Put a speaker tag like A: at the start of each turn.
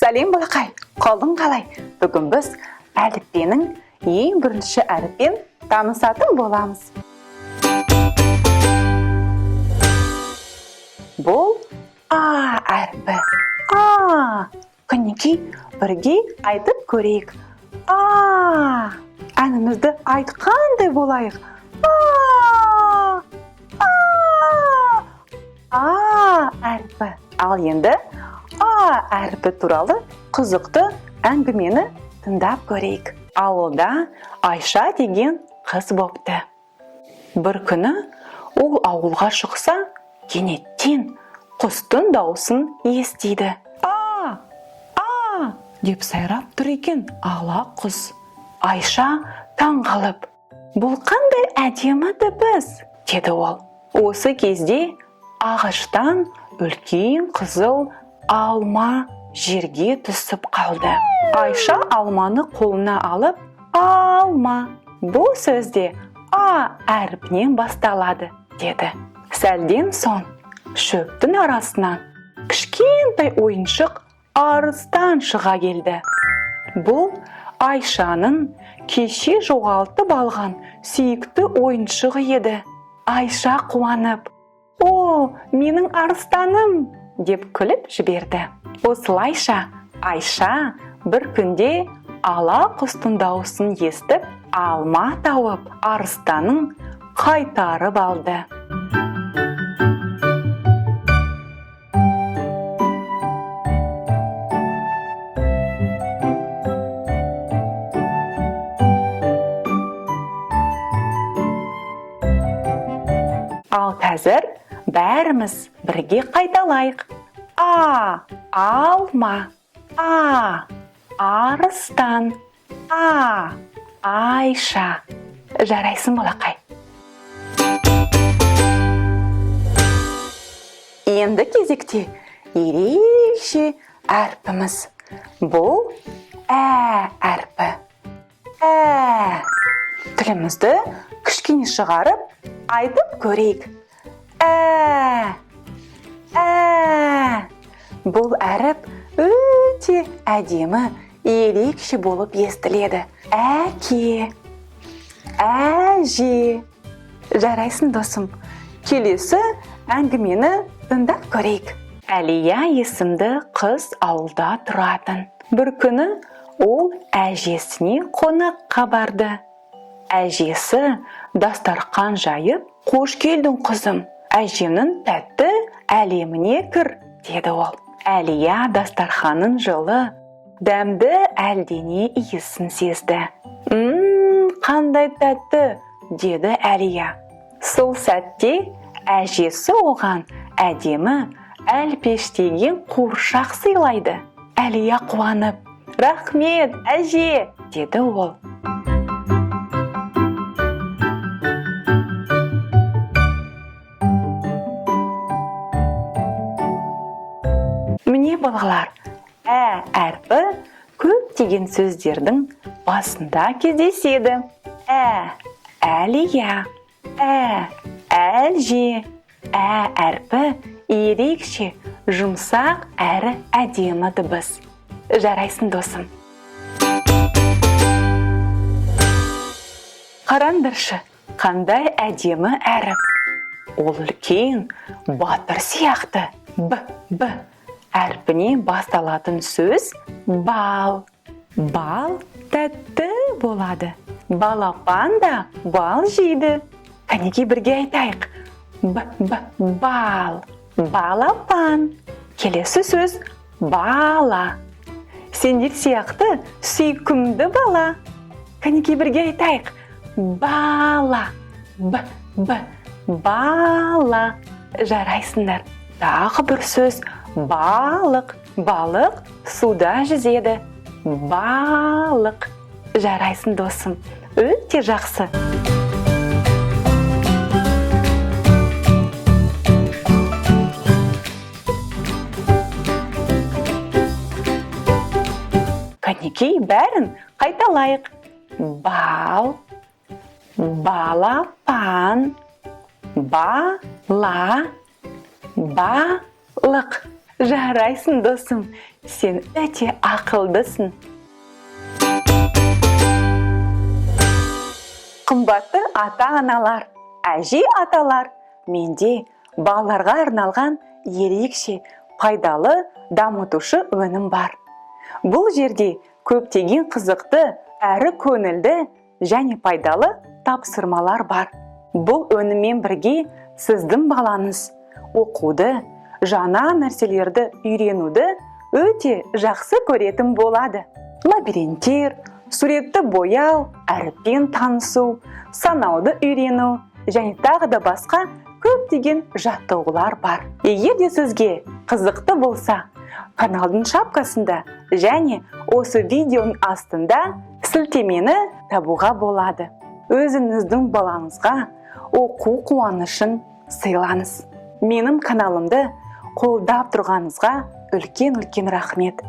A: Сәлем балақай, қалдың қалай? Бүгін біз әліппенің ең бірінші әріппен танысатын боламыз. Бұл А әріпі. А. Көнекей бірге айтып көрейік. А. Әнімізді айтқандай болайық. А. А әріпі. Ал енді А әріпі туралы қызықты әңгімені тыңдап көрейік. Ауылда Айша деген қыз бопты. Бір күні ол ауылға шықса, кенеттен құстың дауысын естиді. А деп сайрап тұр екен ала құс. Айша таңғалып, бұл қандай әдемі дыбыс, деді ол. Осы кезде ағаштан үлкен қызыл алма жерге түсіп қалды. Айша алманы қолына алып, алма. Бұл сөзде А әріпінен басталады, деді. Сәлден соң шөптің арасынан кішкентай ойыншық арыстан шыға келді. Бұл Айшаның кеше жоғалтып алған сүйікті ойыншығы еді. Айша қуанып, «О, менің арыстаным!» деп күліп жіберді. Осылайша Айша бір күнде ала құстың дауысын естіп, алма тауып, арыстанын қайтарып алды. Ал қазір бәріміз бірге қайталайық. А. Алма. А. Арыстан. А. Айша. Жарайсың балақай. Енді кезекте ерекше әрпіміз. Бұл Ә әрпі. Ә. Тілімізді кішкене шығарып, айтып көрейік. Ә. Ә. Бұл әріп өте әдемі, ерекше болып естіледі. Әке. Әже. Жарайсың досым. Келесі әңгімені тыңдап көрейік. Әлия есімді қыз ауылда тұратын. Бір күні ол әжесіне қонаққа барды. Әжесі дастархан жайып, «Қош келдің қызым, әжемнің тәтті әлеміне кір», деді ол. Әлия дастарханның жылы, дәмді әлдене иісін сезді. Қандай тәтті, деді Әлия. Сол сәтте әжесі оған әдемі әлпештеген қуыршақ сыйлайды. Әлия қуанып, «Рахмет, әже», деді ол. Міне балалар, Ә әрпі көптеген сөздердің басында кездеседі. Ә Әлия, Ә Әлже. Ә әрпі ерекше, жұмсақ әрі әдемі дыбыс. Жарайсың досым. Қараңдаршы, қандай әдемі әріп. Ол үлкен, батыр сияқты. Б әрпіне басталатын сөз бал. Бал тәтті болады. Балапан да бал жейді. Кәнеки бірге айтайық. Бал. Балапан. Келесі сөз бала. Сендер сияқты сүйкімді бала. Кәнеки бірге айтайық. Бала. Бала. Жарайсыңдар. Тағы бір сөз балық. Балық суда жүзеді. Балық. Жарайсың досым. Өте жақсы. Кәнекей бәрін қайталайық. Бал. Балапан. Бала. Балық. Жарайсың досым. сен өте ақылдысың. Қымбатты ата-аналар, әже-аталар, менде балаларға арналған ерекше пайдалы дамытушы өнім бар. Бұл жерде көптеген қызықты, әрі көңілді және пайдалы тапсырмалар бар. Бұл өніммен бірге сіздің балаңыз оқуды, жаңа нәрселерді үйренуді өте жақсы көретін болады. Лабиринттер, суретті бояу, әріппен танысу, санауды үйрену және тағы да басқа көптеген жаттығулар бар. Егер де сізге қызықты болса, каналдың шапкасында және осы видеоның астында сілтемені табуға болады. Өзіңіздің балаңызға оқу қуанышын сыйлаңыз. Менің каналымды қолдап тұрғаныңызға үлкен рахмет.